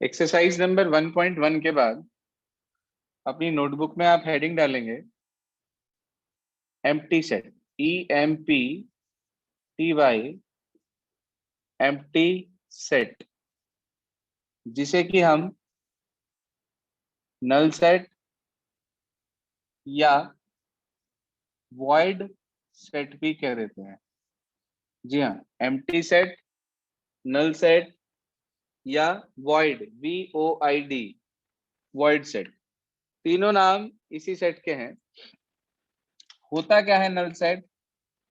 Exercise number 1.1 के बाद अपनी नोटबुक में आप हेडिंग डालेंगे empty set, EMPTY, empty set, जिसे कि हम नल सेट या वॉइड सेट भी कह देते हैं। जी हाँ, एम्प्टी सेट, नल सेट या वॉइड, VOID, वॉइड सेट, तीनों नाम इसी सेट के हैं। होता क्या है नल सेट?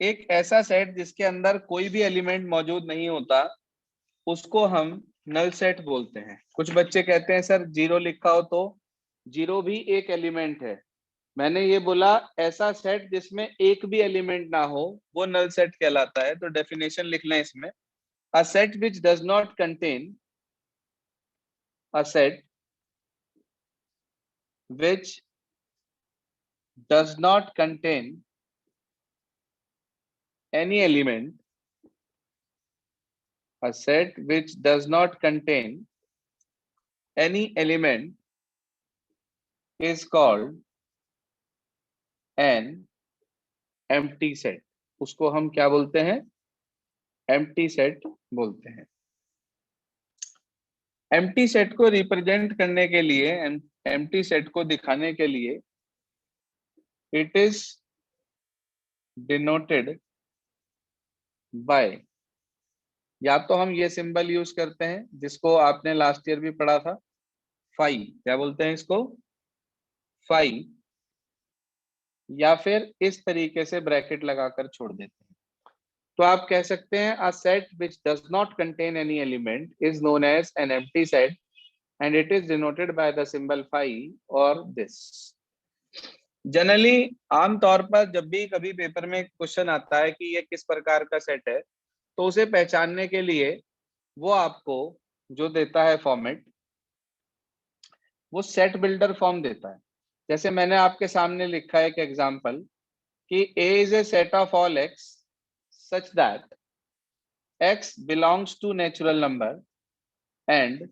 एक ऐसा सेट जिसके अंदर कोई भी एलिमेंट मौजूद नहीं होता, उसको हम नल सेट बोलते हैं। कुछ बच्चे कहते हैं सर जीरो लिखा हो तो जीरो भी एक एलिमेंट है। मैंने ये बोला ऐसा सेट जिसमें एक भी एलिमेंट ना हो वो नल सेट कहलाता है। तो डेफिनेशन लिख लें इसमें, a set which does not contain, a set which does not contain any element, a set which does not contain any element is called an empty set. उसको हम क्या बोलते हैं? empty set बोलते हैं। empty set को represent करने के लिए, empty set को दिखाने के लिए it is denoted by, या तो हम ये सिंबल यूज करते हैं जिसको आपने लास्ट ईयर भी पढ़ा था, फाई, क्या बोलते हैं इसको? फाई, या फिर इस तरीके से ब्रैकेट लगाकर छोड़ देते हैं। तो आप कह सकते हैं a set which does not contain any element is known as an empty set and it is denoted by the symbol phi और दिस। जनरली आमतौर पर जब भी कभी पेपर में क्वेश्चन आता है कि ये किस प्रकार का सेट है, तो उसे पहचानने के लिए वो आपको जो देता है फॉर्मेट, वो सेट बिल्डर फॉर्म देता है। जैसे मैंने आपके सामने लिखा है एक एग्जांपल कि A is a set of all x such that x belongs to natural number and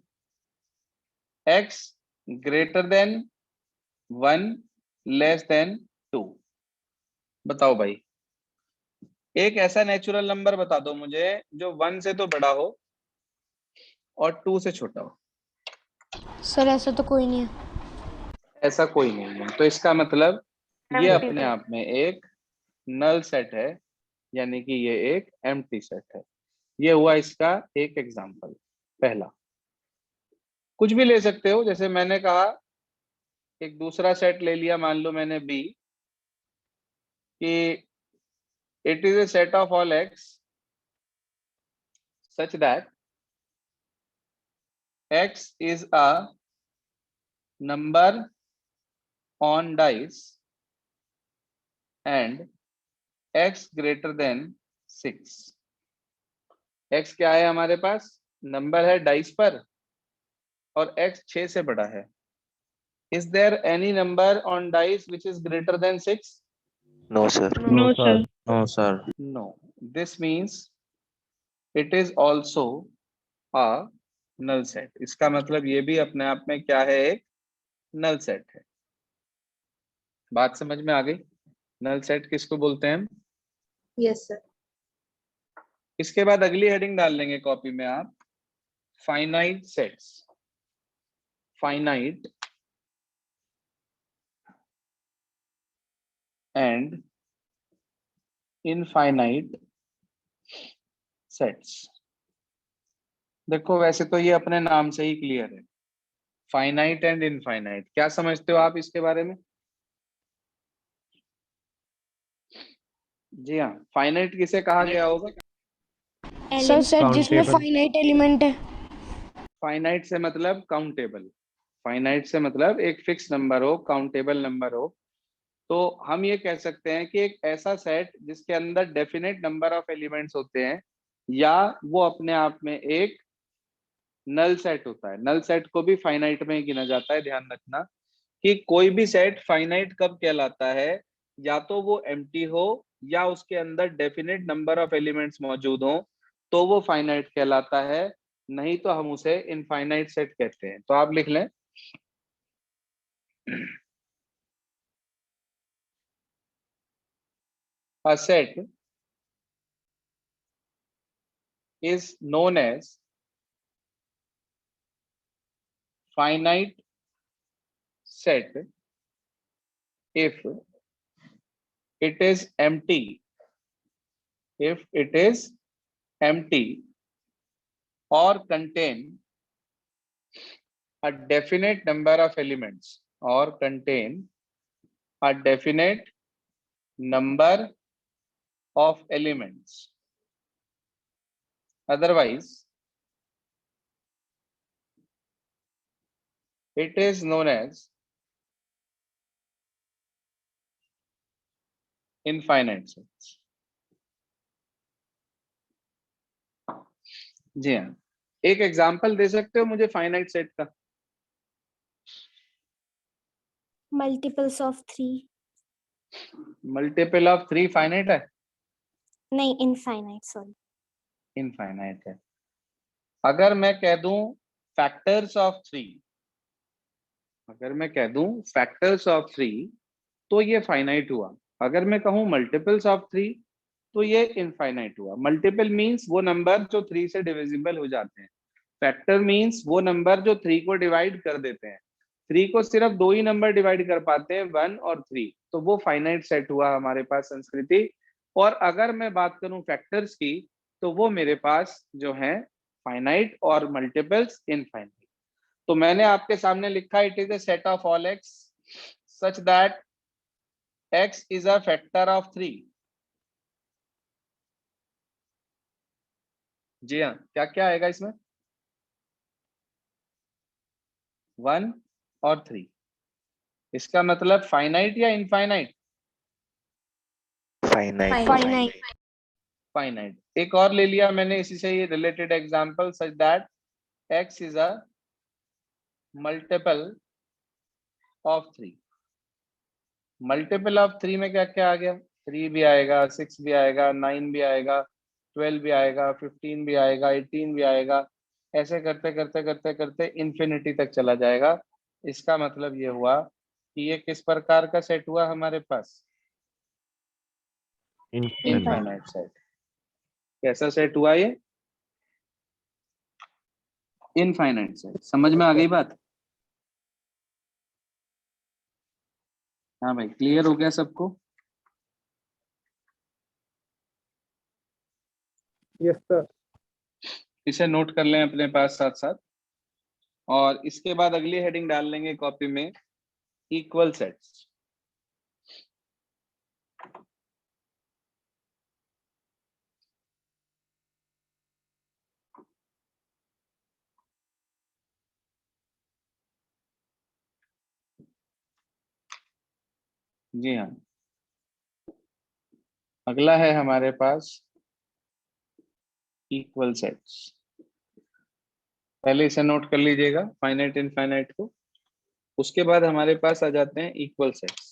x greater than 1 less than 2। बताओ भाई, एक ऐसा नेचुरल नंबर बता दो मुझे जो 1 से तो बड़ा हो और 2 से छोटा हो। सर ऐसा तो कोई नहीं है। ऐसा कोई नहीं है, तो इसका मतलब ये अपने आप में एक नल सेट है, यानी कि ये एक एम्प्टी सेट है। ये हुआ इसका एक एग्जांपल पहला। कुछ भी ले सकते हो, जैसे मैंने कहा एक दूसरा सेट ले लिया, मान लो मैंने B, कि it is a set of all x such that x is a number on dice and x greater than 6। x क्या है हमारे पास? नंबर है डाइस पर और x 6 से बड़ा है। Is there any number on dice which is greater than 6? No, sir. No, sir. No, sir. No. This means it is also a null set। इसका मतलब ये भी अपने आप में क्या है? एक नल सेट है। बात समझ में आ गई? नल सेट किसको बोलते हैं हम? Yes, sir. इसके बाद अगली हेडिंग डाल लेंगे कॉपी में आप, finite sets. Finite and infinite sets. देखो वैसे तो ये अपने नाम से ही क्लियर है, फाइनाइट एंड इनफाइनाइट। क्या समझते हो आप इसके बारे में? जी हाँ, फाइनाइट किसे कहा गया होगा? सर सेट जिसमें फाइनाइट एलिमेंट है। फाइनाइट से मतलब काउंटेबल, फाइनाइट से मतलब एक फिक्स नंबर हो, काउंटेबल नंबर हो। तो हम ये कह सकते हैं कि एक ऐसा सेट जिसके अंदर डेफिनेट नंबर ऑफ एलिमेंट्स होते हैं, या वो अपने आप में एक नल सेट होता है। नल सेट को भी फाइनाइट में ही गिना जाता है। ध्यान रखना कि कोई भी सेट फाइनाइट कब कहलाता है, या तो वो एम्प्टी हो या उसके अंदर डेफिनेट नंबर ऑफ एलिमेंट्स मौजूद हो, तो वो फाइनाइट कहलाता है। नहीं तो हम उसे इनफाइनाइट सेट कहते हैं। तो आप लिख लें a set is known as finite set if it is empty, if it is empty or contain a definite number of elements, or contain a definite number of elements. Otherwise, it is known as infinite sets. जी हाँ, एक example दे सकते हो मुझे finite set का? Multiples of 3। Multiple of 3 finite है? नहीं, infinite, sorry. Infinite है। अगर मैं कह दूं फैक्टर्स ऑफ 3, अगर मैं कह दूं फैक्टर्स ऑफ 3 तो ये फाइनाइट हुआ। अगर मैं कहूं मल्टीपल्स ऑफ 3 तो ये इनफाइनाइट हुआ। मल्टीपल मींस वो नंबर जो 3 से डिविजिबल हो जाते हैं। फैक्टर मींस वो नंबर जो 3 को डिवाइड कर देते हैं। 3 को सिर्फ 2 ही नंबर डिवाइड कर पाते हैं, 1 और 3, तो वो फाइनाइट सेट हुआ हमारे पास संस्कृति। और अगर मैं बात करूं फैक्टर्स की तो वो मेरे पास जो है फाइनाइट और मल्टीपल्स इनफाइनाइट। तो मैंने आपके सामने लिखा it is a set of all x such that x is a factor of 3। जी हाँ, क्या क्या आएगा इसमें? 1 और 3। इसका मतलब फाइनाइट या इनफाइनाइट? फाइनाइट। फाइनाइट। एक और ले लिया मैंने इसी से ये related example such that x is a multiple of 3। Multiple of 3 में क्या क्या आ गया? 3 भी आएगा, 6 भी आएगा, 9 भी आएगा, 12 भी आएगा, 15 भी आएगा, 18 भी आएगा। ऐसे करते करते करते करते इन्फिनिटी तक चला जाएगा। इसका मतलब ये हुआ कि ये किस प्रकार का सेट हुआ हमारे पास? Infinite set. कैसा सेट हुआ ये? Infinite set. समझ में आ गई बात? हाँ भाई, क्लियर हो गया सबको? Yes sir. इसे नोट कर लें अपने पास साथ साथ, और इसके बाद अगली हेडिंग डाल लेंगे कॉपी में, इक्वल सेट्स। जी हाँ, अगला है हमारे पास इक्वल सेट्स। पहले इसे नोट कर लीजिएगा फाइनाइट इनफाइनाइट को, उसके बाद हमारे पास आ जाते हैं इक्वल सेट्स।